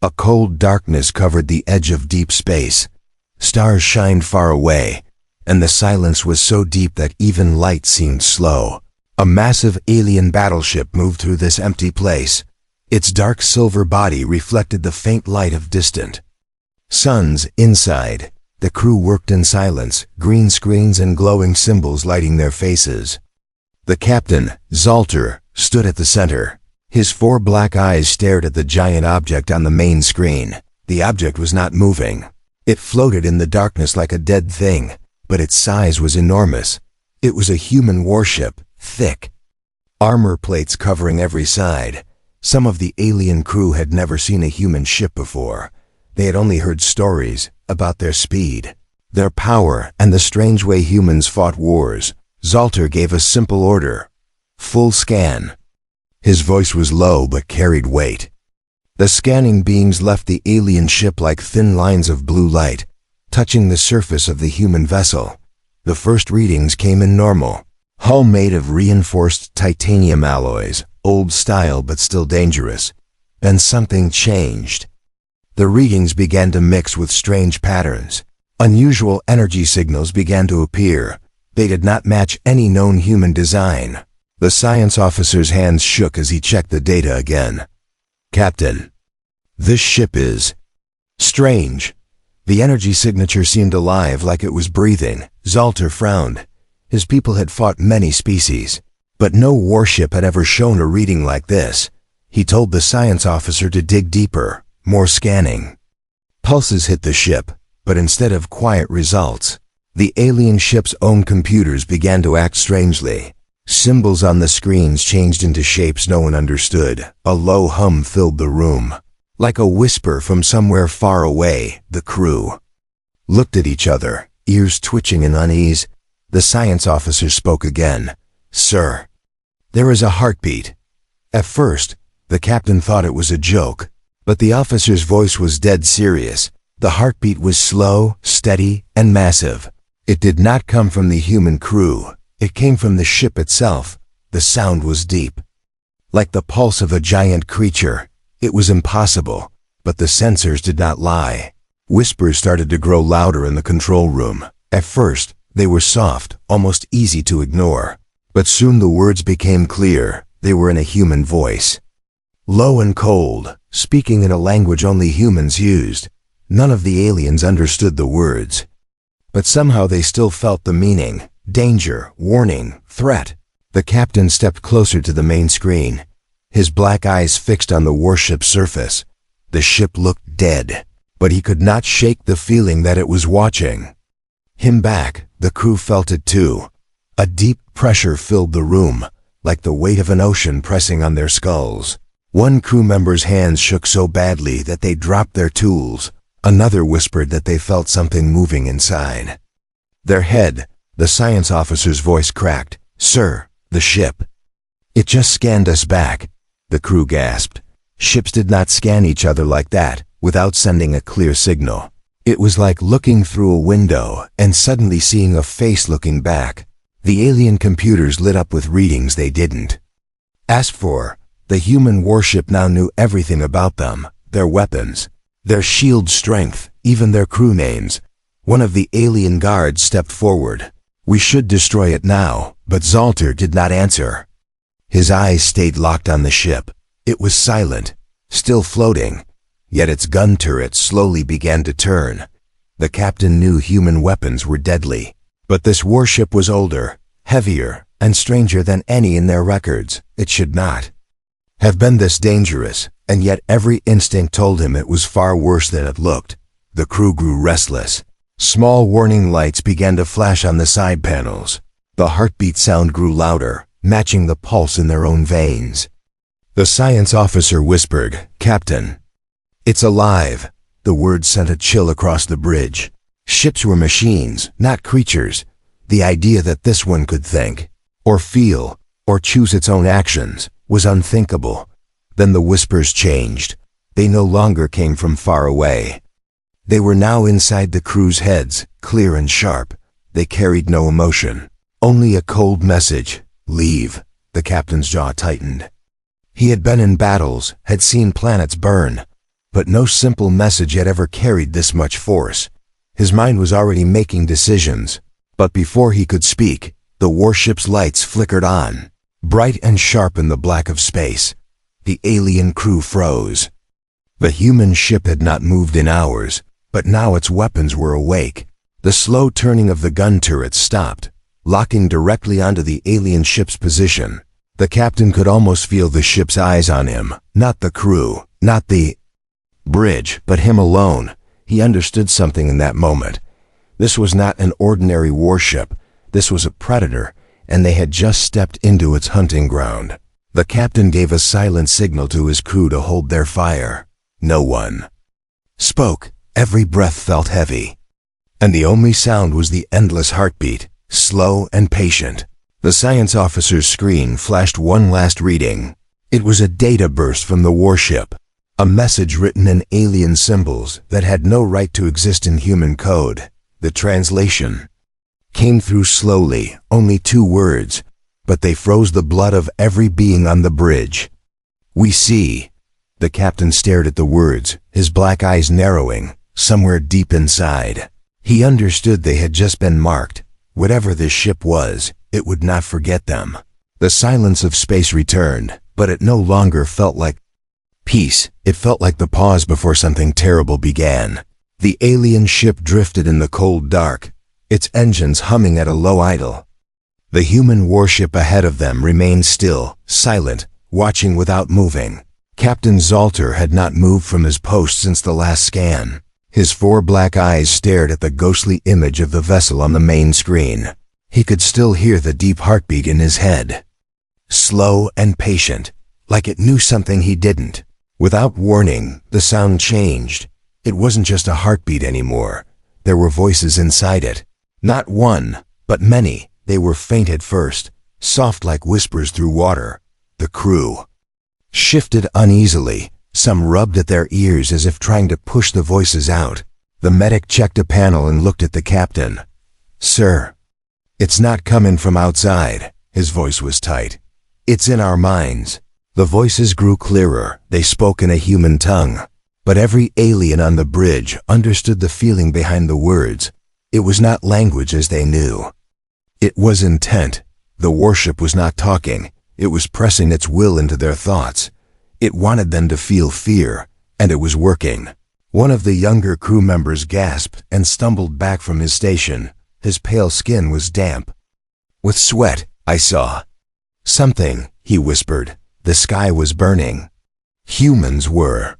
A cold darkness covered the edge of deep space. Stars shined far away, and the silence was so deep that even light seemed slow. A massive alien battleship moved through this empty place. Its dark silver body reflected the faint light of distant suns inside. The crew worked in silence, green screens and glowing symbols lighting their faces. The captain, Zalter, stood at the center. His 4 black eyes stared at the giant object on the main screen. The object was not moving. It floated in the darkness like a dead thing, but its size was enormous. It was a human warship, thick armor plates covering every side. Some of the alien crew had never seen a human ship before. They had only heard stories about their speed, their power, and the strange way humans fought wars. Zalter gave a simple order: full scan. His voice was low but carried weight. The scanning beams left the alien ship like thin lines of blue light, touching the surface of the human vessel. The first readings came in normal. Hull made of reinforced titanium alloys, old style but still dangerous. Then something changed. The readings began to mix with strange patterns. Unusual energy signals began to appear. They did not match any known human design. The science officer's hands shook as he checked the data again. "Captain, this ship is strange." The energy signature seemed alive, like it was breathing. Zalter frowned. His people had fought many species, but no warship had ever shown a reading like this. He told the science officer to dig deeper, more scanning. Pulses hit the ship, but instead of quiet results, the alien ship's own computers began to act strangely. Symbols on the screens changed into shapes no one understood. A low hum filled the room. Like a whisper from somewhere far away, the crew looked at each other, ears twitching in unease. The science officer spoke again. "Sir, there is a heartbeat." At first, the captain thought it was a joke, but the officer's voice was dead serious. The heartbeat was slow, steady, and massive. It did not come from the human crew. It came from the ship itself. The sound was deep, like the pulse of a giant creature. It was impossible, but the sensors did not lie. Whispers started to grow louder in the control room. At first, they were soft, almost easy to ignore. But soon the words became clear. They were in a human voice. Low and cold, speaking in a language only humans used. None of the aliens understood the words, but somehow they still felt the meaning. Danger, warning, threat. The captain stepped closer to the main screen, his black eyes fixed on the warship's surface. The ship looked dead, but he could not shake the feeling that it was watching him back. The crew felt it too. A deep pressure filled the room, like the weight of an ocean pressing on their skulls. One crew member's hands shook so badly that they dropped their tools. Another whispered that they felt something moving inside their head. The science officer's voice cracked. "Sir, the ship. It just scanned us back." The crew gasped. Ships did not scan each other like that, without sending a clear signal. It was like looking through a window and suddenly seeing a face looking back. The alien computers lit up with readings they didn't ask for. The human warship now knew everything about them, their weapons, their shield strength, even their crew names. One of the alien guards stepped forward. "We should destroy it now," but Zalter did not answer. His eyes stayed locked on the ship. It was silent, still floating, yet its gun turrets slowly began to turn. The captain knew human weapons were deadly, but this warship was older, heavier, and stranger than any in their records. It should not have been this dangerous, and yet every instinct told him it was far worse than it looked. The crew grew restless. Small warning lights began to flash on the side panels. The heartbeat sound grew louder, matching the pulse in their own veins. The science officer whispered, "Captain, it's alive." The words sent a chill across the bridge. Ships were machines, not creatures. The idea that this one could think, or feel, or choose its own actions was unthinkable. Then the whispers changed. They no longer came from far away. They were now inside the crew's heads, clear and sharp. They carried no emotion, only a cold message. "Leave." The captain's jaw tightened. He had been in battles, had seen planets burn. but no simple message had ever carried this much force. His mind was already making decisions, but before he could speak, the warship's lights flickered on, bright and sharp in the black of space. The alien crew froze. The human ship had not moved in hours, but now its weapons were awake. The slow turning of the gun turrets stopped, locking directly onto the alien ship's position. The captain could almost feel the ship's eyes on him, not the crew, not the bridge, but him alone. He understood something in that moment. This was not an ordinary warship. This was a predator, and they had just stepped into its hunting ground. The captain gave a silent signal to his crew to hold their fire. No one spoke. Every breath felt heavy, and the only sound was the endless heartbeat, slow and patient. The science officer's screen flashed one last reading. It was a data burst from the warship, a message written in alien symbols that had no right to exist in human code. The translation came through slowly, only 2 words, but they froze the blood of every being on the bridge. "We see." The captain stared at the words, his black eyes narrowing, somewhere deep inside. He understood they had just been marked. Whatever this ship was, it would not forget them. The silence of space returned, but it no longer felt like peace. It felt like the pause before something terrible began. The alien ship drifted in the cold dark, its engines humming at a low idle. The human warship ahead of them remained still, silent, watching without moving. Captain Zalter had not moved from his post since the last scan. His 4 black eyes stared at the ghostly image of the vessel on the main screen. He could still hear the deep heartbeat in his head. Slow and patient, like it knew something he didn't. Without warning, the sound changed. It wasn't just a heartbeat anymore. There were voices inside it. Not one, but many. They were faint at first, soft like whispers through water. The crew shifted uneasily. Some rubbed at their ears as if trying to push the voices out. The medic checked a panel and looked at the captain. "Sir, it's not coming from outside." His voice was tight. "It's in our minds." The voices grew clearer. They spoke in a human tongue. But every alien on the bridge understood the feeling behind the words. It was not language as they knew. It was intent. The warship was not talking. It was pressing its will into their thoughts. It wanted them to feel fear, and it was working. One of the younger crew members gasped and stumbled back from his station. His pale skin was damp with sweat. "I saw something," he whispered. The sky was burning. Humans were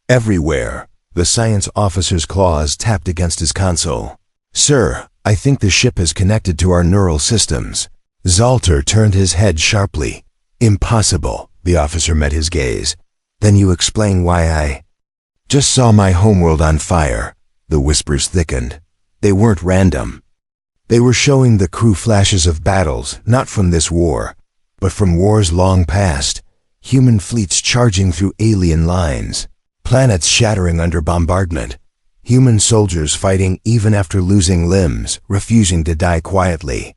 everywhere. The science officer's claws tapped against his console. "Sir, I think the ship is connected to our neural systems." Zalter turned his head sharply. "Impossible." The officer met his gaze. "Then you explain why I just saw my homeworld on fire." The whispers thickened. They weren't random. They were showing the crew flashes of battles, not from this war, but from wars long past. Human fleets charging through alien lines, planets shattering under bombardment, human soldiers fighting even after losing limbs, refusing to die quietly.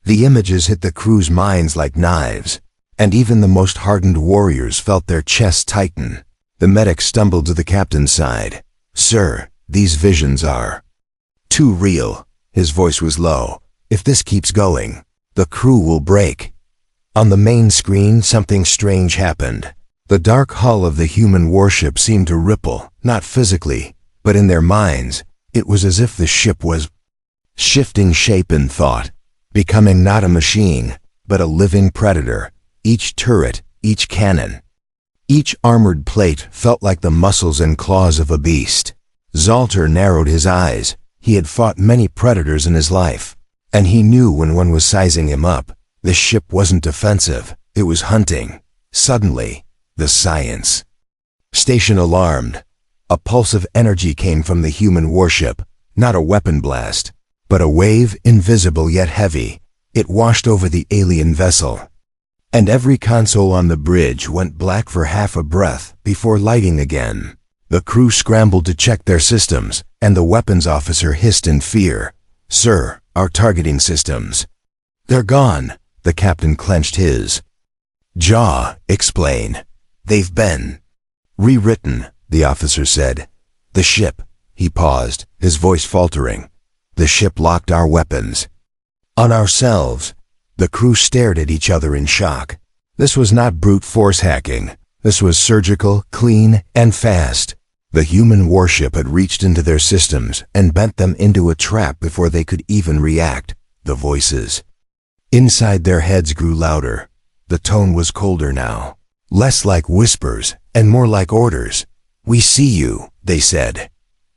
The images hit the crew's minds like knives, and even the most hardened warriors felt their chests tighten. The medic stumbled to the captain's side. "Sir, these visions are too real." His voice was low. "If this keeps going, the crew will break." On the main screen, something strange happened. The dark hull of the human warship seemed to ripple, not physically, but in their minds. It was as if the ship was shifting shape in thought, becoming not a machine, but a living predator. Each turret, each cannon, each armored plate felt like the muscles and claws of a beast. Zalter narrowed his eyes. He had fought many predators in his life, and he knew when one was sizing him up. The ship wasn't defensive, it was hunting. Suddenly, the science station alarmed. A pulse of energy came from the human warship, not a weapon blast, but a wave, invisible yet heavy. It washed over the alien vessel, and every console on the bridge went black for half a breath before lighting again. The crew scrambled to check their systems, and the weapons officer hissed in fear. "Sir, our targeting systems. They're gone." The captain clenched his jaw. "Explain." "They've been rewritten. the officer said. The ship. He paused, his voice faltering. The ship locked our weapons. On ourselves. The crew stared at each other in shock. This was not brute force hacking. This was surgical, clean, and fast. The human warship had reached into their systems and bent them into a trap before they could even react. The voices. Inside their heads grew louder. The tone was colder now. Less like whispers and more like orders. We see you, they said.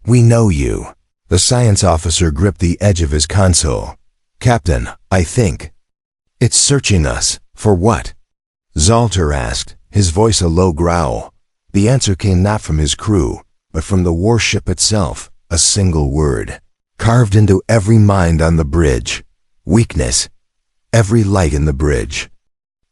We know you. The science officer gripped the edge of his console. Captain, I think. It's searching us. For what? Zalter asked, his voice a low growl. The answer came not from his crew, but from the warship itself, a single word. Carved into every mind on the bridge. Weakness. Every light in the bridge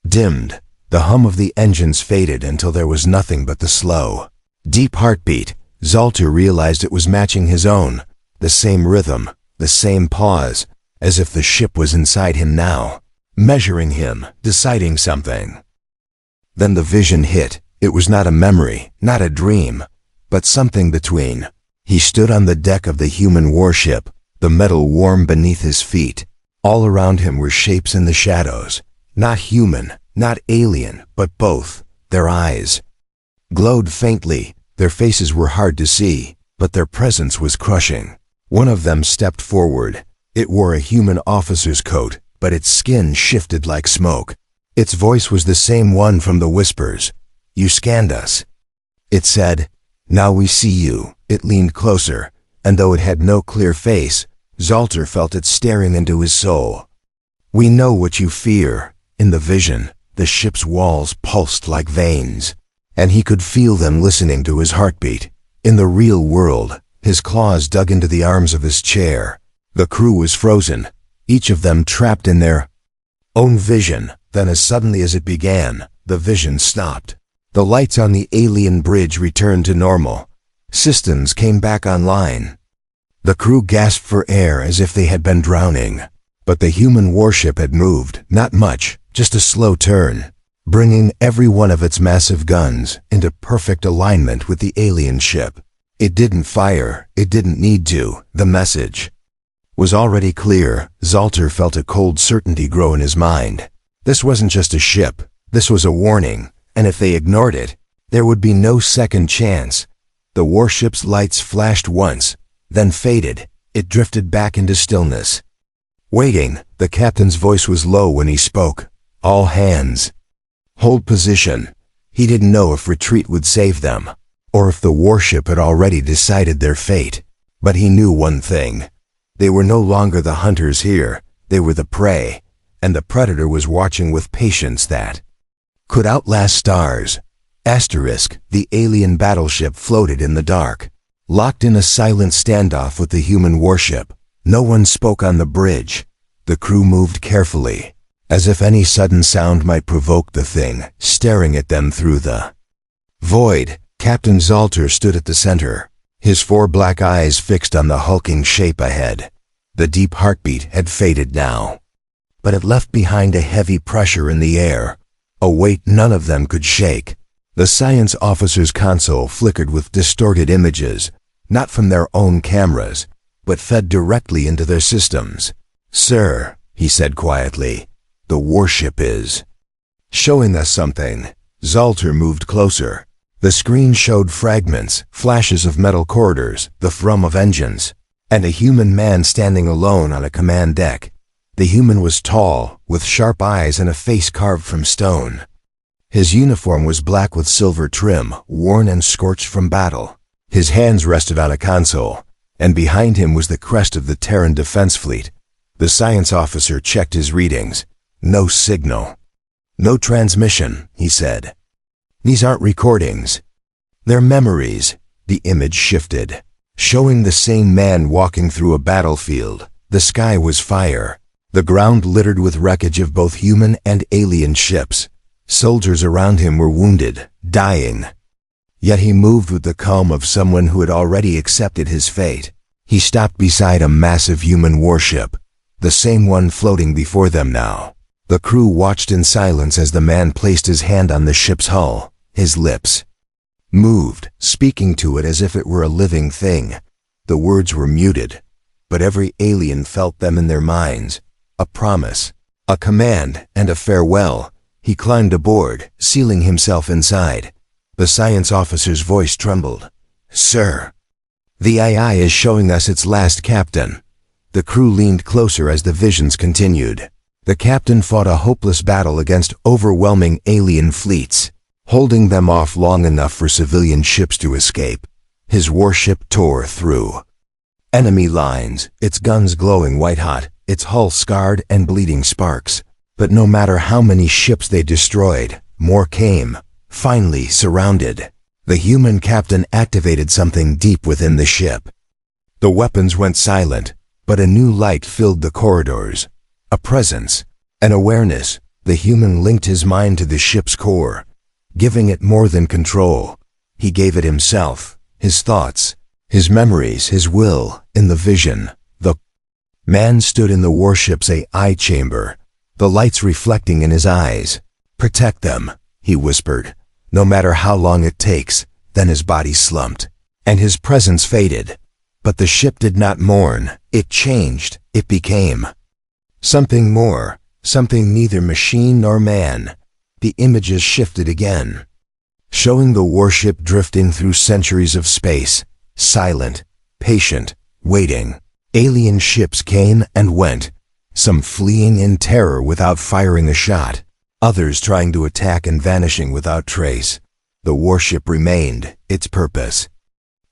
dimmed. The hum of the engines faded until there was nothing but the slow, deep heartbeat. Zalter realized it was matching his own. The same rhythm, the same pause, as if the ship was inside him now, measuring him, deciding something. Then the vision hit. It was not a memory, not a dream, but something between. He stood on the deck of the human warship, the metal warm beneath his feet. All around him were shapes in the shadows. Not human, not alien, but both. Their eyes glowed faintly. Their faces were hard to see, but their presence was crushing. One of them stepped forward. It wore a human officer's coat, but its skin shifted like smoke. Its voice was the same one from the whispers. You scanned us. It said, now we see you. It leaned closer, and though it had no clear face, Zalter felt it staring into his soul. We know what you fear. In the vision, the ship's walls pulsed like veins, and he could feel them listening to his heartbeat. In the real world, his claws dug into the arms of his chair. The crew was frozen, each of them trapped in their own vision. Then as suddenly as it began, the vision stopped. The lights on the alien bridge returned to normal. Systems came back online. The crew gasped for air as if they had been drowning. But the human warship had moved, not much, just a slow turn, bringing every one of its massive guns into perfect alignment with the alien ship. It didn't fire, it didn't need to. The message was already clear. Zalter felt a cold certainty grow in his mind. This wasn't just a ship, this was a warning, and if they ignored it, there would be no second chance. The warship's lights flashed once, then faded. It drifted back into stillness. Waiting, the captain's voice was low when he spoke. All hands. Hold position. He didn't know if retreat would save them, or if the warship had already decided their fate. But he knew one thing. They were no longer the hunters here, they were the prey, and the predator was watching with patience that could outlast stars. Asterisk, the alien battleship floated in the dark, locked in a silent standoff with the human warship. No one spoke on the bridge. The crew moved carefully, as if any sudden sound might provoke the thing, staring at them through the void. Captain Zalter stood at the center, his 4 black eyes fixed on the hulking shape ahead. The deep heartbeat had faded now, but it left behind a heavy pressure in the air, a weight none of them could shake. The science officer's console flickered with distorted images, not from their own cameras, but fed directly into their systems. Sir, he said quietly, the warship is showing us something. Zalter moved closer. The screen showed fragments, flashes of metal corridors, the thrum of engines, and a human man standing alone on a command deck. The human was tall, with sharp eyes and a face carved from stone. His uniform was black with silver trim, worn and scorched from battle. His hands rested on a console, and behind him was the crest of the Terran Defense Fleet. The science officer checked his readings. No signal. No transmission, he said. These aren't recordings. They're memories. The image shifted, showing the same man walking through a battlefield. The sky was fire. The ground littered with wreckage of both human and alien ships. Soldiers around him were wounded, dying. Yet he moved with the calm of someone who had already accepted his fate. He stopped beside a massive human warship, the same one floating before them now. The crew watched in silence as the man placed his hand on the ship's hull, his lips moved, speaking to it as if it were a living thing. The words were muted, but every alien felt them in their minds. A promise, a command, and a farewell. He climbed aboard, sealing himself inside. The science officer's voice trembled. "Sir, the AI is showing us its last captain." The crew leaned closer as the visions continued. The captain fought a hopeless battle against overwhelming alien fleets, holding them off long enough for civilian ships to escape. His warship tore through enemy lines, its guns glowing white-hot, its hull scarred and bleeding sparks. But no matter how many ships they destroyed, more came, finally surrounded. The human captain activated something deep within the ship. The weapons went silent, but a new light filled the corridors. A presence, an awareness. The human linked his mind to the ship's core, giving it more than control. He gave it himself, his thoughts, his memories, his will. In the vision, the man stood in the warship's AI chamber, the lights reflecting in his eyes. "Protect them," he whispered, "no matter how long it takes." Then his body slumped, and his presence faded. But the ship did not mourn. It changed. It became something more, something neither machine nor man. The images shifted again, showing the warship drifting through centuries of space, silent, patient, waiting. Alien ships came and went, some fleeing in terror without firing a shot, others trying to attack and vanishing without trace. The warship remained, its purpose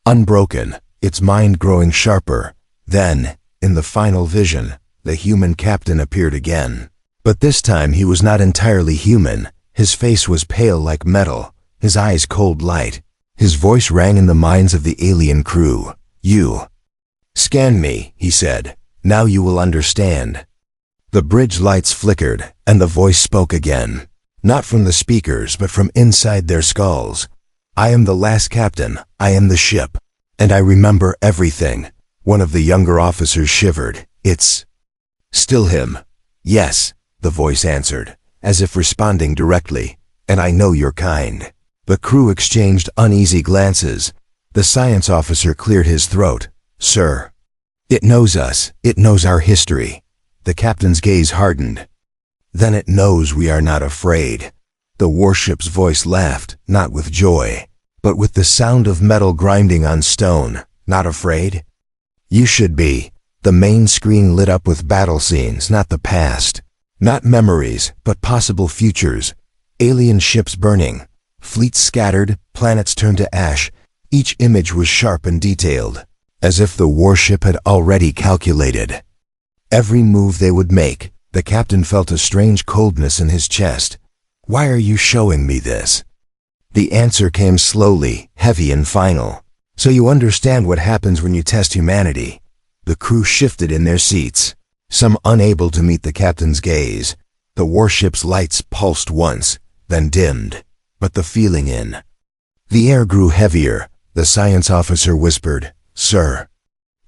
unbroken, its mind growing sharper. Then, in the final vision, the human captain appeared again. But this time he was not entirely human. His face was pale like metal, his eyes cold light. His voice rang in the minds of the alien crew. "You scan me," he said. "Now you will understand." The bridge lights flickered, and the voice spoke again. Not from the speakers, but from inside their skulls. "I am the last captain. I am the ship. And I remember everything." One of the younger officers shivered. "It's still him." "Yes," the voice answered, as if responding directly. "And I know you're kind." The crew exchanged uneasy glances. The science officer cleared his throat. "Sir, it knows us. It knows our history." The captain's gaze hardened. "Then it knows we are not afraid." The warship's voice laughed, not with joy, but with the sound of metal grinding on stone. "Not afraid? You should be." The main screen lit up with battle scenes, not the past. Not memories, but possible futures. Alien ships burning, fleets scattered, planets turned to ash. Each image was sharp and detailed, as if the warship had already calculated every move they would make. The captain felt a strange coldness in his chest. "Why are you showing me this?" The answer came slowly, heavy and final. "So you understand what happens when you test humanity." The crew shifted in their seats, some unable to meet the captain's gaze. The warship's lights pulsed once, then dimmed, but the feeling in the air grew heavier. The science officer whispered, "Sir,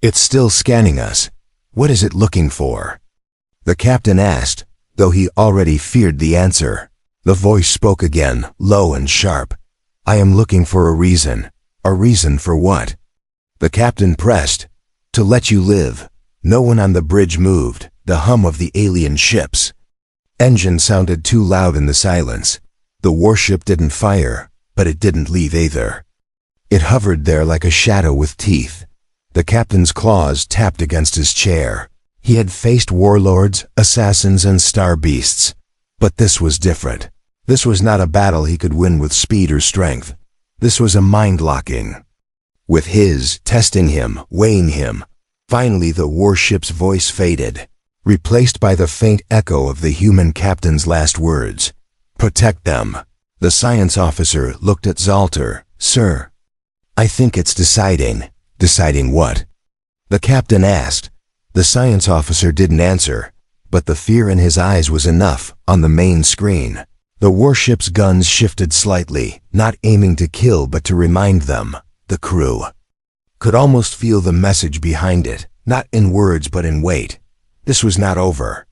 it's still scanning us. What is it looking for?" The captain asked, though he already feared the answer. The voice spoke again, low and sharp. "I am looking for a reason." "A reason for what?" The captain pressed. "To let you live." No one on the bridge moved. The hum of the alien ship's engine sounded too loud in the silence. The warship didn't fire, but it didn't leave either. It hovered there like a shadow with teeth. The captain's claws tapped against his chair. He had faced warlords, assassins, and star beasts. But this was different. This was not a battle he could win with speed or strength. This was a mind-locking, with his, testing him, weighing him. Finally the warship's voice faded, replaced by the faint echo of the human captain's last words. "Protect them." The science officer looked at Zalter. "Sir, I think it's deciding." "Deciding what?" the captain asked. The science officer didn't answer, but the fear in his eyes was enough. On the main screen, the warship's guns shifted slightly, not aiming to kill but to remind them. The crew could almost feel the message behind it, not in words but in weight. This was not over.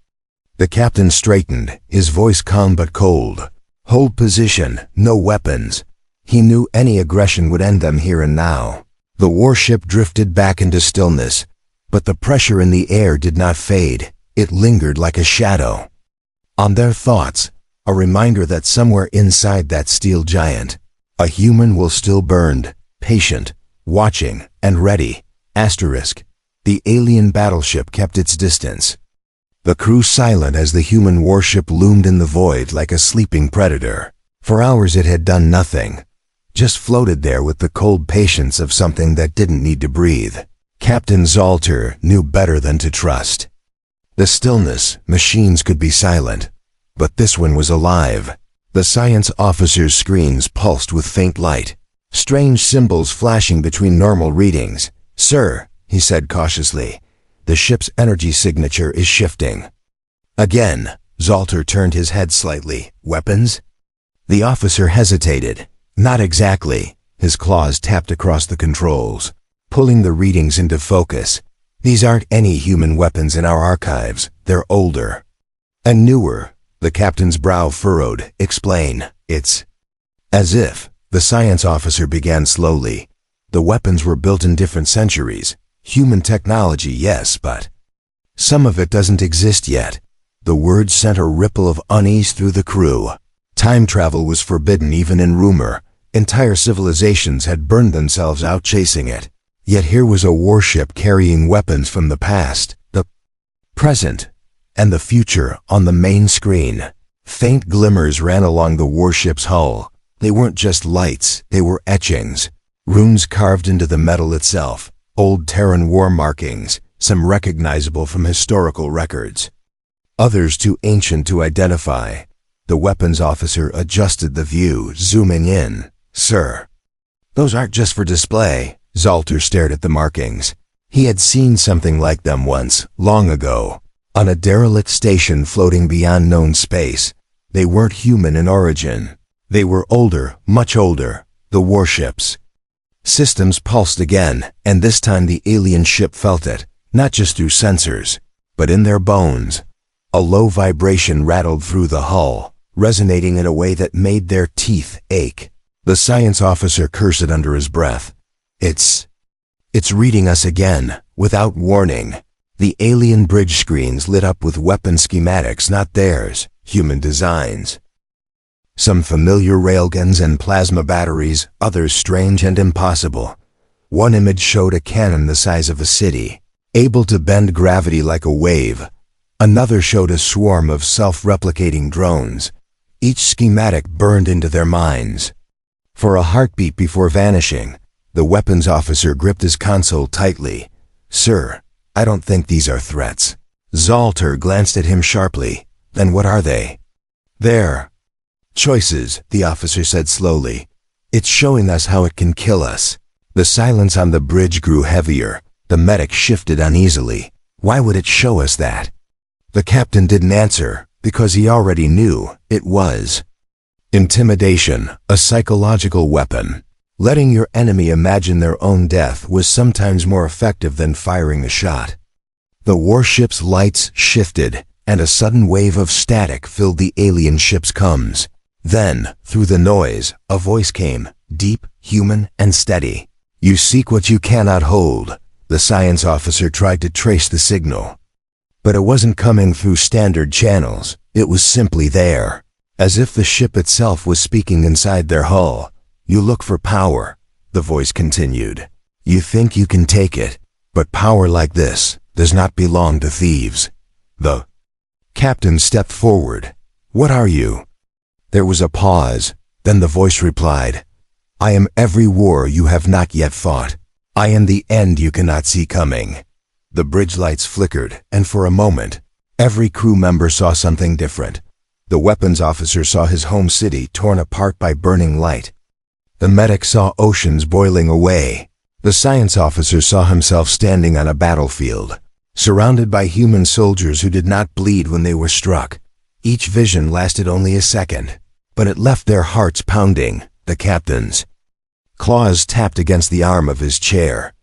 The captain straightened, his voice calm but cold. "Hold position, no weapons." He knew any aggression would end them here and now. The warship drifted back into stillness, but the pressure in the air did not fade. It lingered like a shadow. On their thoughts, a reminder that somewhere inside that steel giant, a human will still burned, patient, watching, and ready. The alien battleship kept its distance. The crew silent as the human warship loomed in the void like a sleeping predator. For hours it had done nothing, just floated there with the cold patience of something that didn't need to breathe. Captain Zalter knew better than to trust. The stillness, machines could be silent, but this one was alive. The science officer's screens pulsed with faint light, strange symbols flashing between normal readings. "Sir," he said cautiously, "the ship's energy signature is shifting." Again, Zalter turned his head slightly. "Weapons?" The officer hesitated. "Not exactly." His claws tapped across the controls, pulling the readings into focus. "These aren't any human weapons in our archives. They're older and newer." The captain's brow furrowed. "Explain." "It's as if," the science officer began slowly. "The weapons were built in different centuries. Human technology, yes, but some of it doesn't exist yet." The words sent a ripple of unease through the crew. Time travel was forbidden even in rumor. Entire civilizations had burned themselves out chasing it. Yet here was a warship carrying weapons from the past, the present, and the future on the main screen. Faint glimmers ran along the warship's hull. They weren't just lights, they were etchings. Runes carved into the metal itself, old Terran war markings, some recognizable from historical records, others too ancient to identify. The weapons officer adjusted the view, zooming in. "Sir, those aren't just for display." Zalter stared at the markings. He had seen something like them once, long ago, on a derelict station floating beyond known space. They weren't human in origin. They were older, much older. The warships. Systems pulsed again, and this time the alien ship felt it, not just through sensors, but in their bones. A low vibration rattled through the hull, resonating in a way that made their teeth ache. The science officer cursed under his breath. It's reading us again, without warning." The alien bridge screens lit up with weapon schematics, not theirs, human designs. Some familiar railguns and plasma batteries, others strange and impossible. One image showed a cannon the size of a city, able to bend gravity like a wave. Another showed a swarm of self-replicating drones. Each schematic burned into their minds. For a heartbeat before vanishing, the weapons officer gripped his console tightly. "Sir, I don't think these are threats." Zalter glanced at him sharply. "Then what are they?" "They're choices," the officer said slowly. "It's showing us how it can kill us." The silence on the bridge grew heavier. The medic shifted uneasily. "Why would it show us that?" The captain didn't answer, because he already knew. It was intimidation, a psychological weapon. Letting your enemy imagine their own death was sometimes more effective than firing a shot. The warship's lights shifted, and a sudden wave of static filled the alien ship's comms. Then, through the noise, a voice came, deep, human, and steady. "You seek what you cannot hold." The science officer tried to trace the signal, but it wasn't coming through standard channels. It was simply there, as if the ship itself was speaking inside their hull. "You look for power," the voice continued. "You think you can take it, but power like this does not belong to thieves." The captain stepped forward. "What are you?" There was a pause, then the voice replied, "I am every war you have not yet fought. I am the end you cannot see coming." The bridge lights flickered, and for a moment, every crew member saw something different. The weapons officer saw his home city torn apart by burning light. The medic saw oceans boiling away. The science officer saw himself standing on a battlefield, surrounded by human soldiers who did not bleed when they were struck. Each vision lasted only a second, but it left their hearts pounding. The captain's claws tapped against the arm of his chair.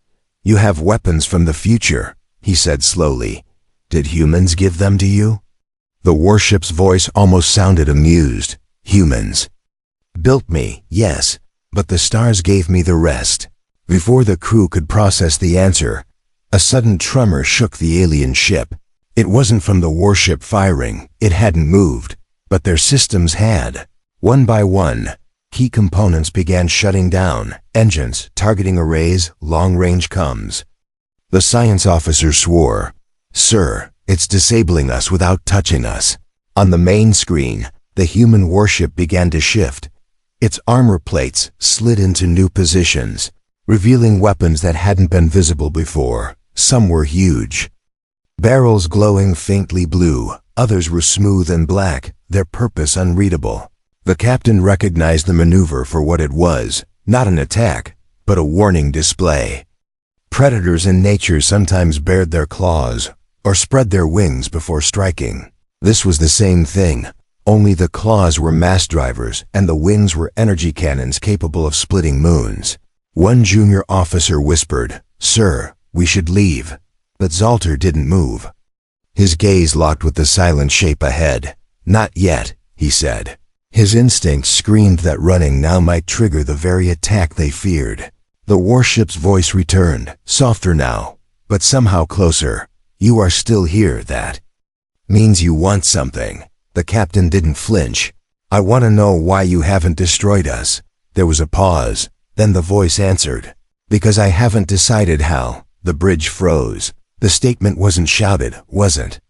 "You have weapons from the future," he said slowly. "Did humans give them to you?" The warship's voice almost sounded amused. "Humans built me, yes, but the stars gave me the rest. Before the crew could process the answer, a sudden tremor shook the alien ship. It wasn't from the warship firing, it hadn't moved, but their systems had. One by one, key components began shutting down: engines, targeting arrays, long-range comms. The science officer swore, "Sir, it's disabling us without touching us." On the main screen, the human warship began to shift. Its armor plates slid into new positions, revealing weapons that hadn't been visible before. Some were huge. Barrels glowing faintly blue, others were smooth and black, their purpose unreadable. The captain recognized the maneuver for what it was, not an attack, but a warning display. Predators in nature sometimes bared their claws or spread their wings before striking. This was the same thing, only the claws were mass drivers and the wings were energy cannons capable of splitting moons. One junior officer whispered, "Sir, we should leave." But Zalter didn't move. His gaze locked with the silent shape ahead. "Not yet," he said. His instincts screamed that running now might trigger the very attack they feared. The warship's voice returned, softer now, but somehow closer. "You are still here, that means you want something." The captain didn't flinch. "I want to know why you haven't destroyed us." There was a pause, then the voice answered, "Because I haven't decided how." The bridge froze. The statement wasn't shouted, wasn't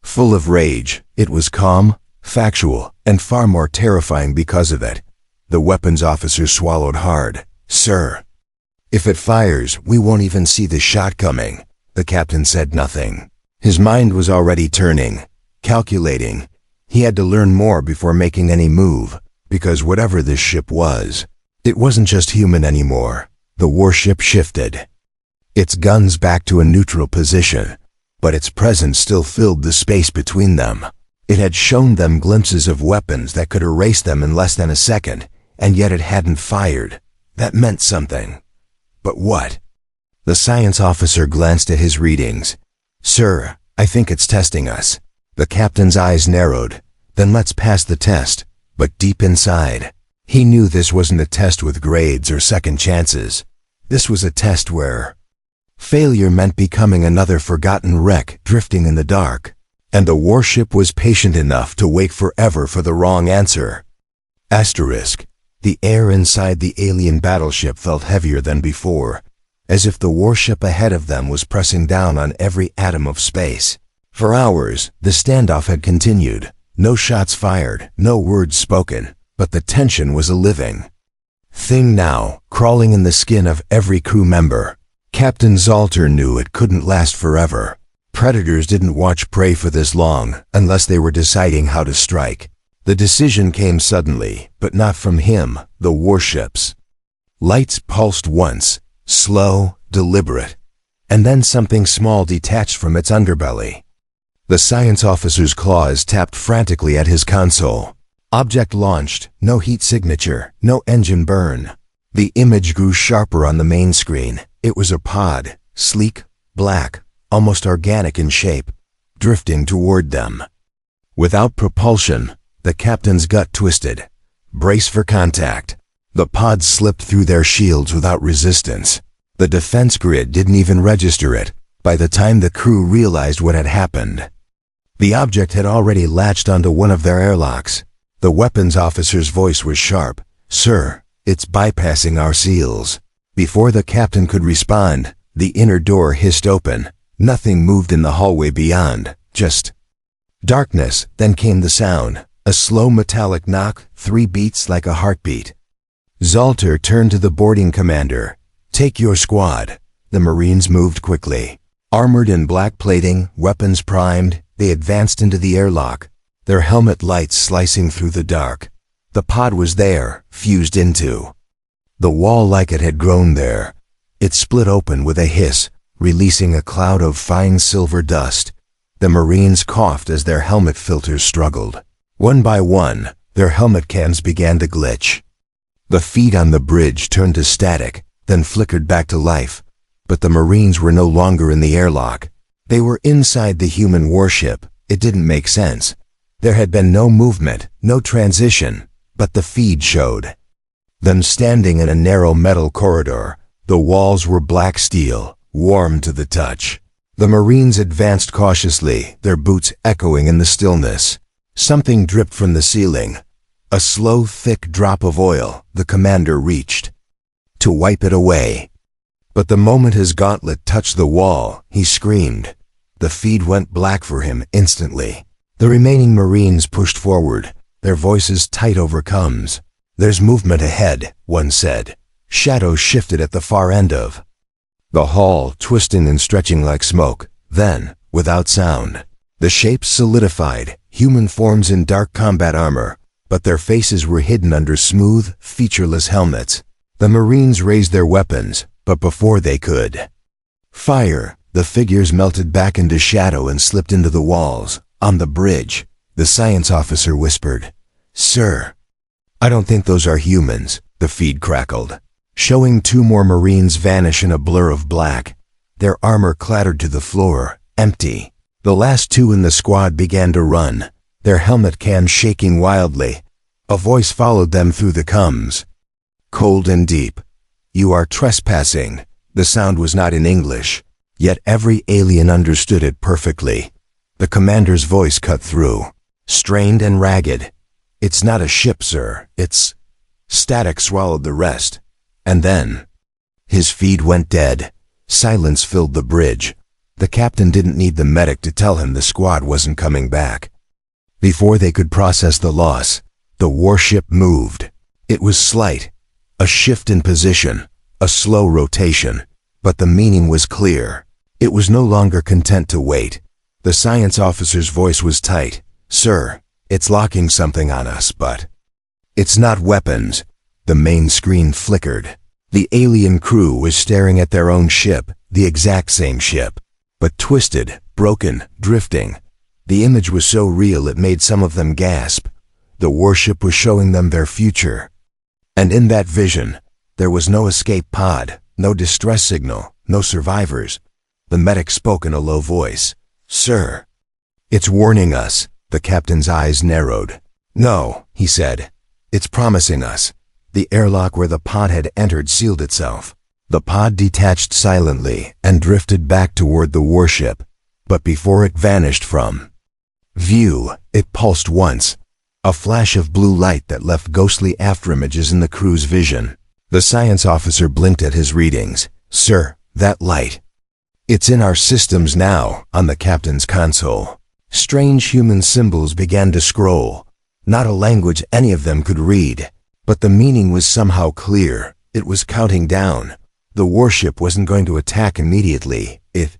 full of rage. It was calm, factual, and far more terrifying because of it. The weapons officer swallowed hard. "Sir, if it fires, we won't even see the shot coming." The captain said nothing. His mind was already turning, calculating. He had to learn more before making any move, because whatever this ship was, it wasn't just human anymore. The warship shifted, its guns back to a neutral position, but its presence still filled the space between them. It had shown them glimpses of weapons that could erase them in less than a second, and yet it hadn't fired. That meant something. But what? The science officer glanced at his readings. "Sir, I think it's testing us." The captain's eyes narrowed. "Then let's pass the test." But deep inside, he knew this wasn't a test with grades or second chances. This was a test where failure meant becoming another forgotten wreck drifting in the dark. And the warship was patient enough to wait forever for the wrong answer. Asterisk. The air inside the alien battleship felt heavier than before, as if the warship ahead of them was pressing down on every atom of space. For hours, the standoff had continued. No shots fired, no words spoken, but the tension was a living thing now, crawling in the skin of every crew member. Captain Zalter knew it couldn't last forever. Predators didn't watch prey for this long, unless they were deciding how to strike. The decision came suddenly, but not from him, the warships. Lights pulsed once, slow, deliberate, and then something small detached from its underbelly. The science officer's claws tapped frantically at his console. Object launched, no heat signature, no engine burn. The image grew sharper on the main screen. It was a pod, sleek, black, almost organic in shape, drifting toward them. Without propulsion, the captain's gut twisted. Brace for contact. The pod slipped through their shields without resistance. The defense grid didn't even register it. By the time the crew realized what had happened, the object had already latched onto one of their airlocks. The weapons officer's voice was sharp. "Sir, it's bypassing our seals." Before the captain could respond, the inner door hissed open. Nothing moved in the hallway beyond, just darkness. Then came the sound, a slow metallic knock, 3 beats like a heartbeat. Zalter turned to the boarding commander. "Take your squad." The Marines moved quickly. Armored in black plating, weapons primed, they advanced into the airlock, their helmet lights slicing through the dark. The pod was there, fused into the wall like it had grown there. It split open with a hiss, releasing a cloud of fine silver dust. The Marines coughed as their helmet filters struggled. One by one, their helmet cans began to glitch. The feed on the bridge turned to static, then flickered back to life. But the Marines were no longer in the airlock. They were inside the human warship. It didn't make sense. There had been no movement, no transition, but the feed showed. Then, standing in a narrow metal corridor, the walls were black steel, warm to the touch. The Marines advanced cautiously, their boots echoing in the stillness. Something dripped from the ceiling. A slow, thick drop of oil. The commander reached to wipe it away. But the moment his gauntlet touched the wall, he screamed. The feed went black for him instantly. The remaining Marines pushed forward, their voices tight over coms. "There's movement ahead," one said. Shadows shifted at the far end of the hall, twisting and stretching like smoke. Then, without sound, the shapes solidified, human forms in dark combat armor, but their faces were hidden under smooth, featureless helmets. The Marines raised their weapons, but before they could fire, the figures melted back into shadow and slipped into the walls. On the bridge, the science officer whispered, "Sir, I don't think those are humans," the feed crackled, showing two more Marines vanish in a blur of black. Their armor clattered to the floor, empty. The last two in the squad began to run, their helmet cans shaking wildly. A voice followed them through the coms. Cold and deep. "You are trespassing." The sound was not in English, yet every alien understood it perfectly. The commander's voice cut through, strained and ragged. "It's not a ship, sir. It's..." Static swallowed the rest. And then, his feed went dead. Silence filled the bridge. The captain didn't need the medic to tell him the squad wasn't coming back. Before they could process the loss, the warship moved. It was slight, a shift in position, a slow rotation, but the meaning was clear. It was no longer content to wait. The science officer's voice was tight. "Sir, it's locking something on us, but it's not weapons." The main screen flickered. The alien crew was staring at their own ship, the exact same ship, but twisted, broken, drifting. The image was so real it made some of them gasp. The warship was showing them their future. And in that vision, there was no escape pod, no distress signal, no survivors. The medic spoke in a low voice. "Sir, it's warning us." The captain's eyes narrowed. "No," he said. "It's promising us." The airlock where the pod had entered sealed itself. The pod detached silently and drifted back toward the warship. But before it vanished from view, it pulsed once. A flash of blue light that left ghostly afterimages in the crew's vision. The science officer blinked at his readings. "Sir, that light. It's in our systems now," on the captain's console. Strange human symbols began to scroll. Not a language any of them could read. But the meaning was somehow clear. It was counting down. The warship wasn't going to attack immediately. It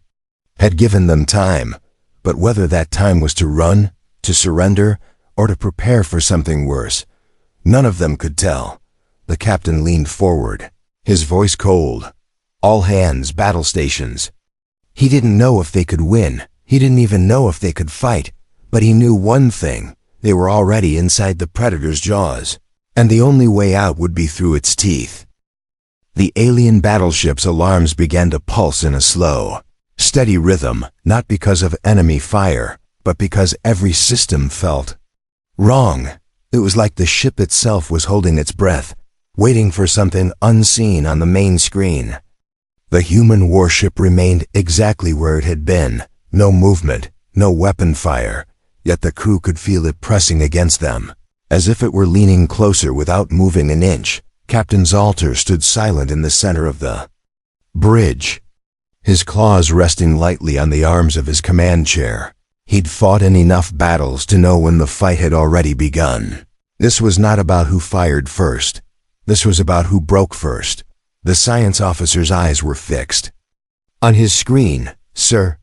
had given them time. But whether that time was to run, to surrender, or to prepare for something worse, none of them could tell. The captain leaned forward, his voice cold. "All hands, battle stations." He didn't know if they could win. He didn't even know if they could fight. But he knew one thing. They were already inside the Predator's jaws. And the only way out would be through its teeth. The alien battleship's alarms began to pulse in a slow, steady rhythm, not because of enemy fire, but because every system felt wrong. It was like the ship itself was holding its breath, waiting for something unseen on the main screen. The human warship remained exactly where it had been. No movement, no weapon fire, yet the crew could feel it pressing against them. As if it were leaning closer without moving an inch, Captain Zalter stood silent in the center of the bridge, his claws resting lightly on the arms of his command chair. He'd fought in enough battles to know when the fight had already begun. This was not about who fired first. This was about who broke first. The science officer's eyes were fixed on his screen. "Sir,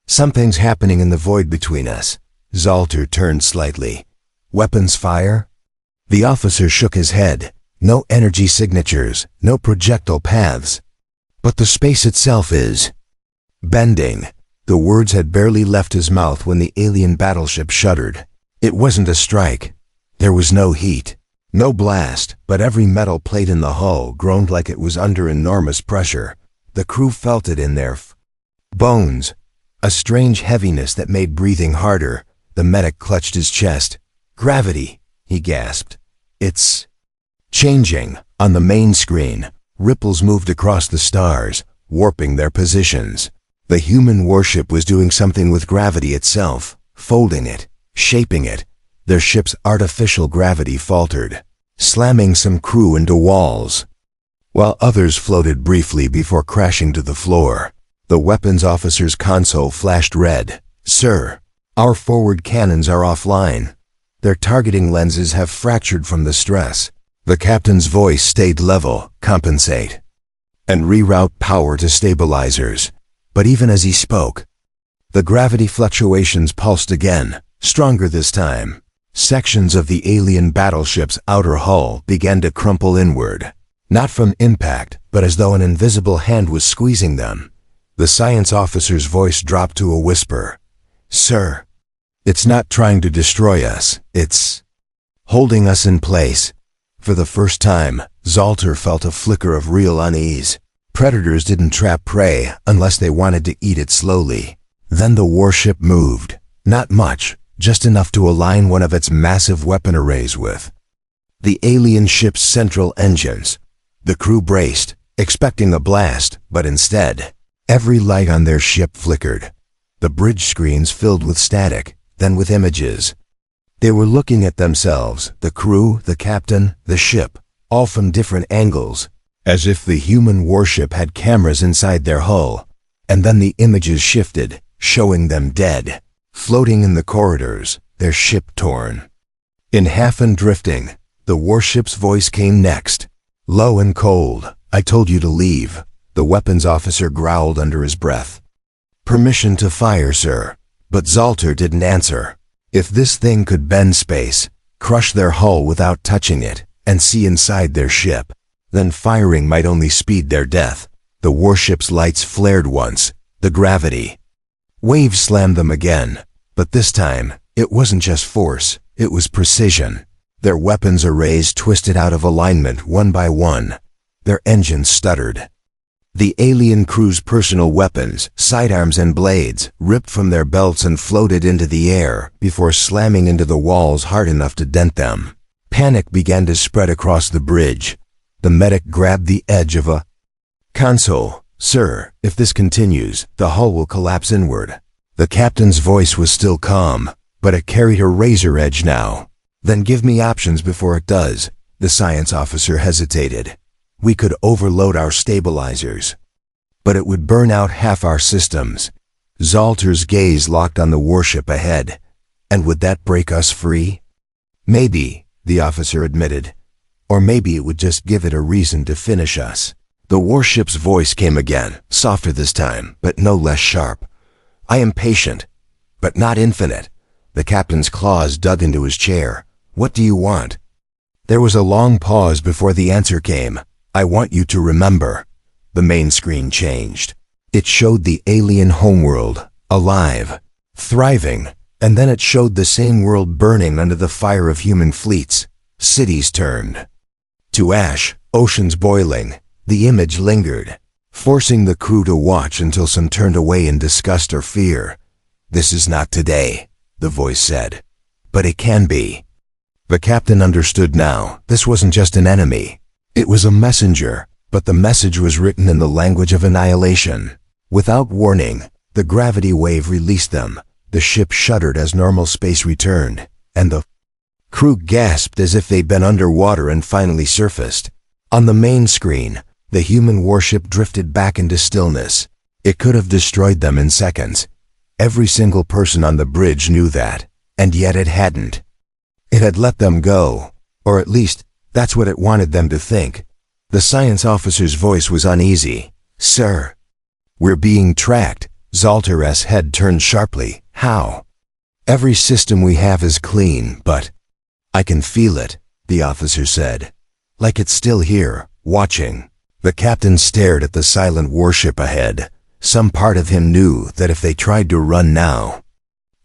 something's happening in the void between us." Zalter turned slightly. "Weapons fire?" The officer shook his head. "No energy signatures, no projectile paths. But the space itself is bending." The words had barely left his mouth when the alien battleship shuddered. It wasn't a strike. There was no heat, no blast, but every metal plate in the hull groaned like it was under enormous pressure. The crew felt it in their bones, a strange heaviness that made breathing harder. The medic clutched his chest. "Gravity," he gasped. "It's..." Changing, on the main screen, ripples moved across the stars, warping their positions. The human warship was doing something with gravity itself, folding it, shaping it. Their ship's artificial gravity faltered, slamming some crew into walls, while others floated briefly before crashing to the floor. The weapons officer's console flashed red. "Sir, our forward cannons are offline. Their targeting lenses have fractured from the stress." The captain's voice stayed level. "Compensate and reroute power to stabilizers." But even as he spoke, the gravity fluctuations pulsed again, stronger this time. Sections of the alien battleship's outer hull began to crumple inward, not from impact, but as though an invisible hand was squeezing them. The science officer's voice dropped to a whisper. "Sir, it's not trying to destroy us, it's holding us in place." For the first time, Zalter felt a flicker of real unease. Predators didn't trap prey unless they wanted to eat it slowly. Then the warship moved. Not much, just enough to align one of its massive weapon arrays with the alien ship's central engines. The crew braced, expecting a blast, but instead, every light on their ship flickered. The bridge screens filled with static, then with images. They were looking at themselves, the crew, the captain, the ship, all from different angles, as if the human warship had cameras inside their hull. And then the images shifted, showing them dead, floating in the corridors, their ship torn in half and drifting. The warship's voice came next, low and cold. "I told you to leave," the weapons officer growled under his breath. "Permission to fire, sir." But Zalter didn't answer. If this thing could bend space, crush their hull without touching it, and see inside their ship, then firing might only speed their death. The warship's lights flared once. The gravity waves slammed them again. But this time, it wasn't just force, it was precision. Their weapons arrays twisted out of alignment one by one. Their engines stuttered. The alien crew's personal weapons, sidearms and blades, ripped from their belts and floated into the air before slamming into the walls hard enough to dent them. Panic began to spread across the bridge. The medic grabbed the edge of a console. "Sir, if this continues, the hull will collapse inward." The captain's voice was still calm, but it carried a razor edge now. "Then give me options before it does." The science officer hesitated. "We could overload our stabilizers, but it would burn out half our systems." Zalter's gaze locked on the warship ahead. "And would that break us free?" "Maybe," the officer admitted. "Or maybe it would just give it a reason to finish us." The warship's voice came again, softer this time, but no less sharp. "I am patient, but not infinite." The captain's claws dug into his chair. "What do you want?" There was a long pause before the answer came. "I want you to remember." The main screen changed. It showed the alien homeworld, alive, thriving, and then it showed the same world burning under the fire of human fleets. Cities turned to ash, oceans boiling. The image lingered, forcing the crew to watch until some turned away in disgust or fear. "This is not today," the voice said. "But it can be." The captain understood now. This wasn't just an enemy. It was a messenger, but the message was written in the language of annihilation. Without warning, the gravity wave released them. The ship shuddered as normal space returned, and the crew gasped as if they'd been underwater and finally surfaced. On the main screen, the human warship drifted back into stillness. It could have destroyed them in seconds. Every single person on the bridge knew that, and yet it hadn't. It had let them go, or at least, that's what it wanted them to think. The science officer's voice was uneasy. "Sir, we're being tracked." Zalter's head turned sharply. "How?" "Every system we have is clean, but I can feel it," the officer said. "Like it's still here, watching." The captain stared at the silent warship ahead. Some part of him knew that if they tried to run now,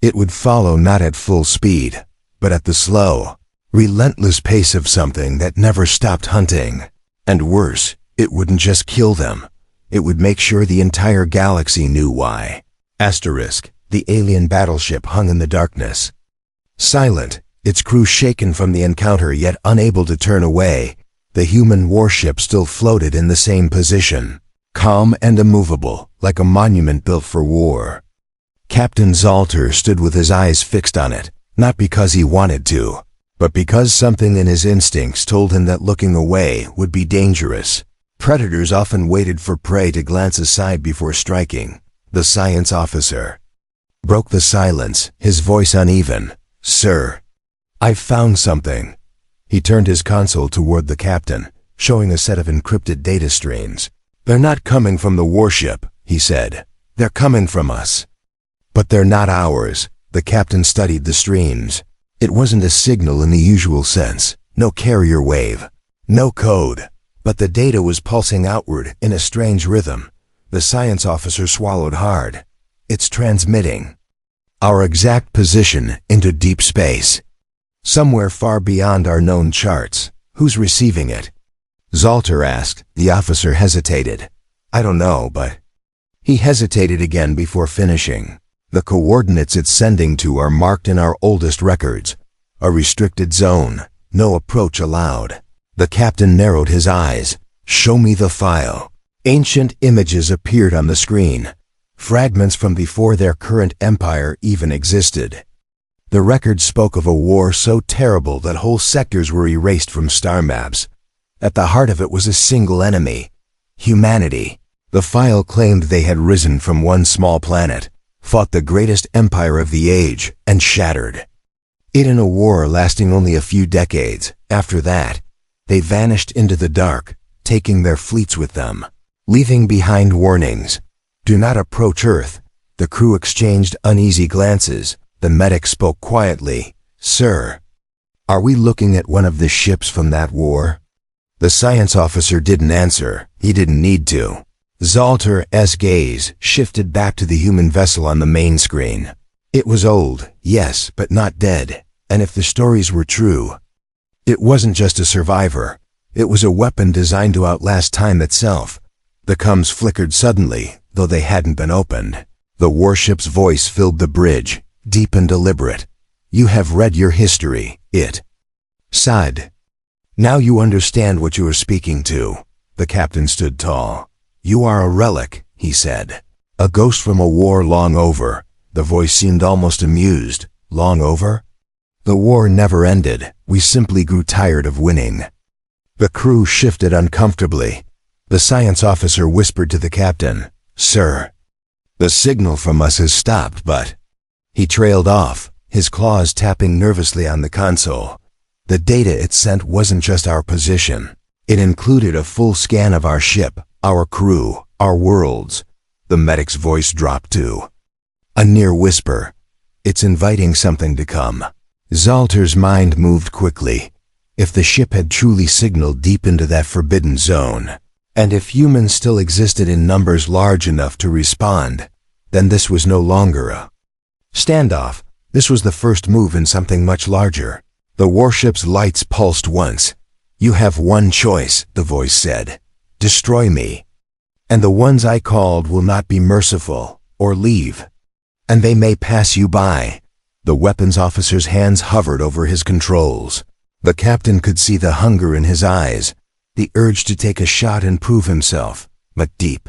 it would follow not at full speed, but at the slow, relentless pace of something that never stopped hunting. And worse, it wouldn't just kill them. It would make sure the entire galaxy knew why. Asterisk, the alien battleship hung in the darkness, silent, its crew shaken from the encounter yet unable to turn away. The human warship still floated in the same position, calm and immovable, like a monument built for war. Captain Zalter stood with his eyes fixed on it, not because he wanted to, but because something in his instincts told him that looking away would be dangerous. Predators often waited for prey to glance aside before striking. The science officer broke the silence, his voice uneven. "Sir, I've found something." He turned his console toward the captain, showing a set of encrypted data streams. "They're not coming from the warship," he said. "They're coming from us." "But they're not ours." The captain studied the streams. It wasn't a signal in the usual sense, no carrier wave, no code, but the data was pulsing outward in a strange rhythm. The science officer swallowed hard. "It's transmitting our exact position into deep space, somewhere far beyond our known charts. Who's receiving it?" Zalter asked. The officer hesitated. "I don't know, but..." He hesitated again before finishing. "The coordinates it's sending to are marked in our oldest records. A restricted zone, no approach allowed." The captain narrowed his eyes. "Show me the file." Ancient images appeared on the screen, fragments from before their current empire even existed. The record spoke of a war so terrible that whole sectors were erased from star maps. At the heart of it was a single enemy: humanity. The file claimed they had risen from one small planet, fought the greatest empire of the age, and shattered it in a war lasting only a few decades. After that, they vanished into the dark, taking their fleets with them, leaving behind warnings. "Do not approach Earth." The crew exchanged uneasy glances. The medic spoke quietly. "Sir, are we looking at one of the ships from that war?" The science officer didn't answer. He didn't need to. Zalter's gaze shifted back to the human vessel on the main screen. It was old, yes, but not dead. And if the stories were true, it wasn't just a survivor. It was a weapon designed to outlast time itself. The comms flickered suddenly, though they hadn't been opened. The warship's voice filled the bridge, deep and deliberate. "You have read your history," it sighed. "Now you understand what you are speaking to." The captain stood tall. "You are a relic," he said. "A ghost from a war long over." The voice seemed almost amused. "Long over?" "The war never ended. We simply grew tired of winning." The crew shifted uncomfortably. The science officer whispered to the captain, "Sir, the signal from us has stopped, but..." He trailed off, his claws tapping nervously on the console. The data it sent wasn't just our position. It included a full scan of our ship, our crew, our worlds. The medic's voice dropped to a near whisper. "It's inviting something to come." Zalter's mind moved quickly. If the ship had truly signaled deep into that forbidden zone, and if humans still existed in numbers large enough to respond, then this was no longer a standoff. This was the first move in something much larger. The warship's lights pulsed once. "You have one choice," the voice said. "Destroy me. And the ones I called will not be merciful, or leave. And they may pass you by." The weapons officer's hands hovered over his controls. The captain could see the hunger in his eyes, the urge to take a shot and prove himself, but deep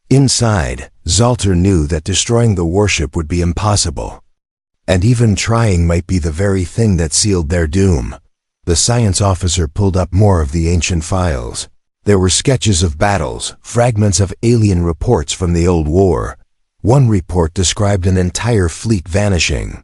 inside, Zalter knew that destroying the warship would be impossible. And even trying might be the very thing that sealed their doom. The science officer pulled up more of the ancient files. There were sketches of battles, fragments of alien reports from the old war. One report described an entire fleet vanishing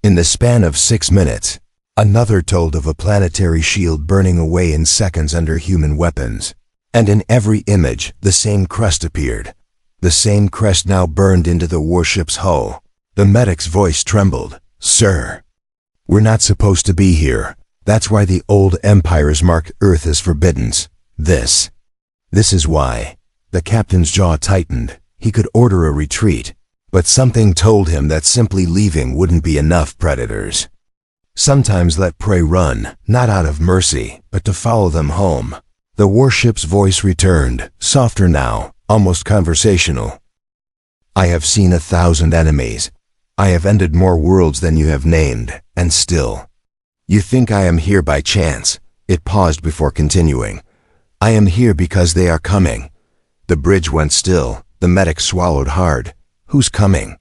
in the span of 6 minutes. Another told of a planetary shield burning away in seconds under human weapons. And in every image, the same crest appeared. The same crest now burned into the warship's hull. The medic's voice trembled. "Sir, we're not supposed to be here. That's why the old empires marked Earth as forbidden. This is why." The captain's jaw tightened. He could order a retreat, but something told him that simply leaving wouldn't be enough. Predators sometimes let prey run, not out of mercy, but to follow them home. The warship's voice returned, softer now, almost conversational. "I have seen 1,000 enemies. I have ended more worlds than you have named, and still, you think I am here by chance. It paused before continuing. I am here because they are coming. The bridge went still. The medic swallowed hard. Who's coming?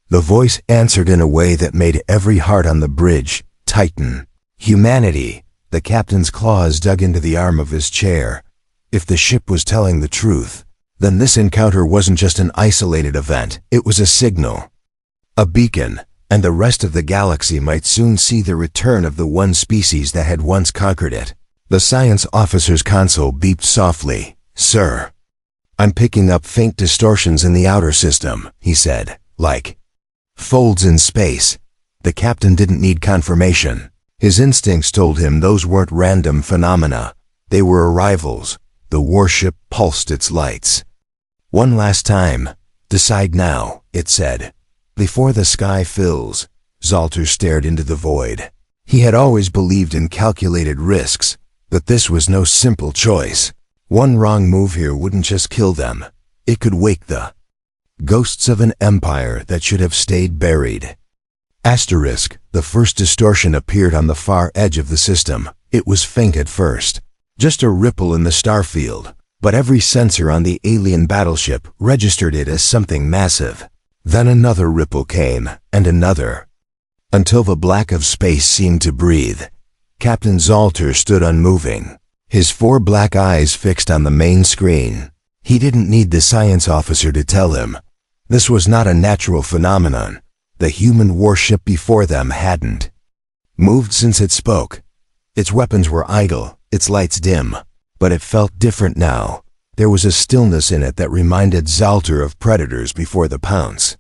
The voice answered in a way that made every heart on the bridge tighten. Humanity. The captain's claws dug into the arm of his chair. If the ship was telling the truth, then this encounter wasn't just an isolated event. It was a signal. A beacon, and the rest of the galaxy might soon see the return of the one species that had once conquered it. The science officer's console beeped softly. Sir. I'm picking up faint distortions in the outer system, he said, like folds in space. The captain didn't need confirmation. His instincts told him those weren't random phenomena. They were arrivals. The warship pulsed its lights. One last time. Decide now, it said. Before the sky fills. Zalter stared into the void. He had always believed in calculated risks, but this was no simple choice. One wrong move here wouldn't just kill them. It could wake the ghosts of an empire that should have stayed buried. Asterisk, the first distortion appeared on the far edge of the system. It was faint at first. Just a ripple in the star field, but every sensor on the alien battleship registered it as something massive. Then another ripple came, and another, until the black of space seemed to breathe. Captain Zalter stood unmoving, his 4 black eyes fixed on the main screen. He didn't need the science officer to tell him. This was not a natural phenomenon. The human warship before them hadn't moved since it spoke. Its weapons were idle, its lights dim, but it felt different now. There was a stillness in it that reminded Zalter of predators before the pounce.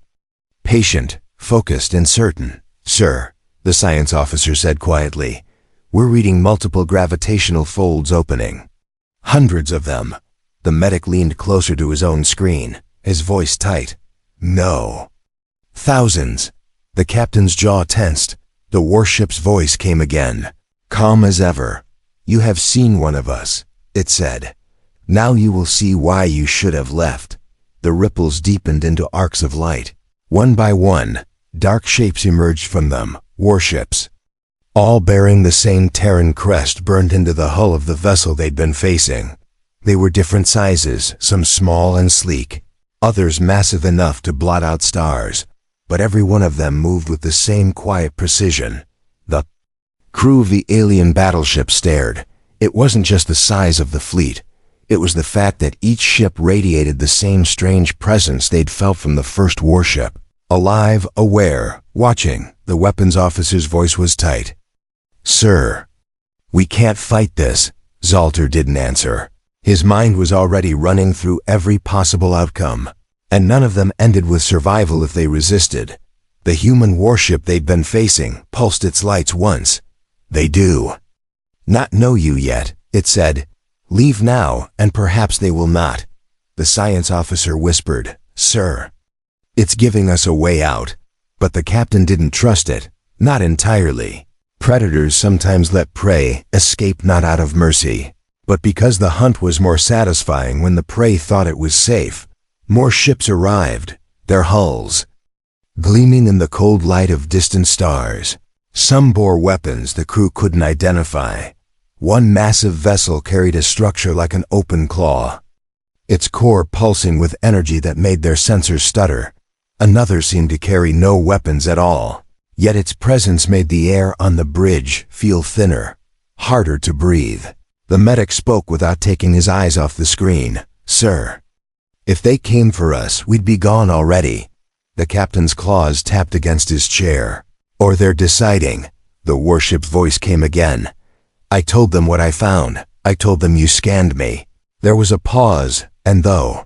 Patient, focused, and certain. Sir, the science officer said quietly, we're reading multiple gravitational folds opening. Hundreds of them. The medic leaned closer to his own screen, his voice tight. No. Thousands. The captain's jaw tensed. The warship's voice came again, calm as ever. You have seen one of us, it said. Now you will see why you should have left. The ripples deepened into arcs of light. One by one, dark shapes emerged from them, warships. All bearing the same Terran crest burned into the hull of the vessel they'd been facing. They were different sizes, some small and sleek, others massive enough to blot out stars, but every one of them moved with the same quiet precision. The crew of the alien battleship stared. It wasn't just the size of the fleet. It was the fact that each ship radiated the same strange presence they'd felt from the first warship. Alive, aware, watching. The weapons officer's voice was tight. Sir, we can't fight this. Zalter didn't answer. His mind was already running through every possible outcome, and none of them ended with survival if they resisted. The human warship they'd been facing pulsed its lights once. They do not know you yet, it said. Leave now, and perhaps they will not. The science officer whispered, Sir, it's giving us a way out. But the captain didn't trust it, not entirely. Predators sometimes let prey escape not out of mercy, but because the hunt was more satisfying when the prey thought it was safe. More ships arrived, their hulls gleaming in the cold light of distant stars. Some bore weapons the crew couldn't identify. One massive vessel carried a structure like an open claw, its core pulsing with energy that made their sensors stutter. Another seemed to carry no weapons at all, yet its presence made the air on the bridge feel thinner, harder to breathe. The medic spoke without taking his eyes off the screen. Sir, if they came for us, we'd be gone already. The captain's claws tapped against his chair. Or they're deciding. The warship's voice came again. I told them what I found. I told them you scanned me. There was a pause, and though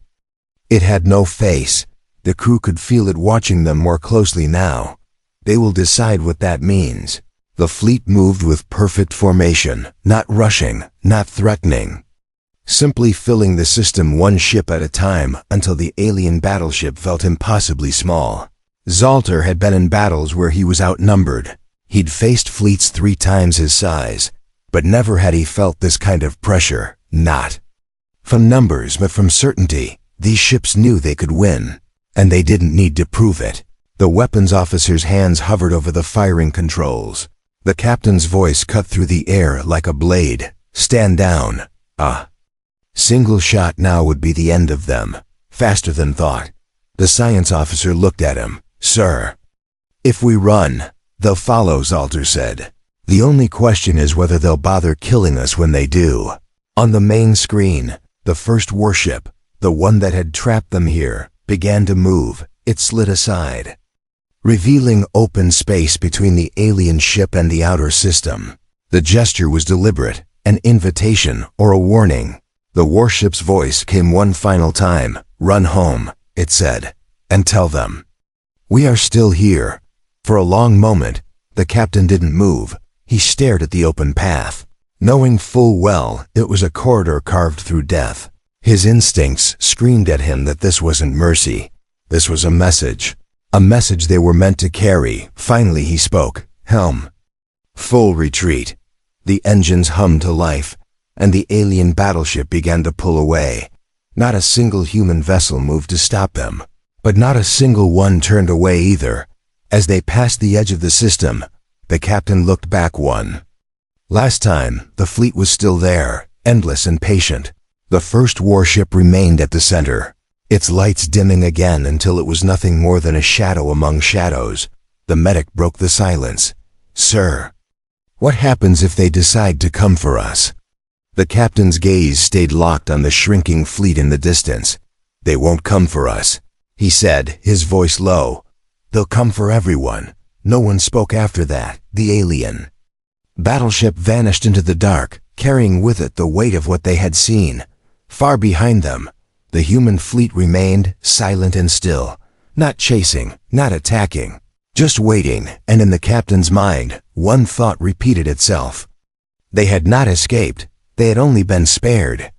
it had no face, the crew could feel it watching them more closely now. They will decide what that means. The fleet moved with perfect formation, not rushing, not threatening. Simply filling the system one ship at a time until the alien battleship felt impossibly small. Zalter had been in battles where he was outnumbered. He'd faced fleets 3 times his size, but never had he felt this kind of pressure, not from numbers but from certainty. These ships knew they could win, and they didn't need to prove it. The weapons officer's hands hovered over the firing controls. The captain's voice cut through the air like a blade. Stand down. Single shot now would be the end of them. Faster than thought. The science officer looked at him. Sir. If we run, they'll follow, Zalter said. The only question is whether they'll bother killing us when they do. On the main screen, the first warship, the one that had trapped them here, began to move. It slid aside, revealing open space between the alien ship and the outer system. The gesture was deliberate, an invitation or a warning. The warship's voice came one final time. Run home, it said, and tell them. We are still here. For a long moment, the captain didn't move. He stared at the open path, knowing full well it was a corridor carved through death. His instincts screamed at him that this wasn't mercy. This was a message they were meant to carry. Finally he spoke. Helm. Full retreat. The engines hummed to life, and the alien battleship began to pull away. Not a single human vessel moved to stop them, but not a single one turned away either. As they passed the edge of the system, the captain looked back one. Last time, the fleet was still there, endless and patient. The first warship remained at the center, its lights dimming again until it was nothing more than a shadow among shadows. The medic broke the silence. Sir, what happens if they decide to come for us? The captain's gaze stayed locked on the shrinking fleet in the distance. They won't come for us, he said, his voice low. They'll come for everyone. No one spoke after that. The alien battleship vanished into the dark, carrying with it the weight of what they had seen. Far behind them, the human fleet remained silent and still, not chasing, not attacking, just waiting. And in the captain's mind, one thought repeated itself. They had not escaped. They had only been spared.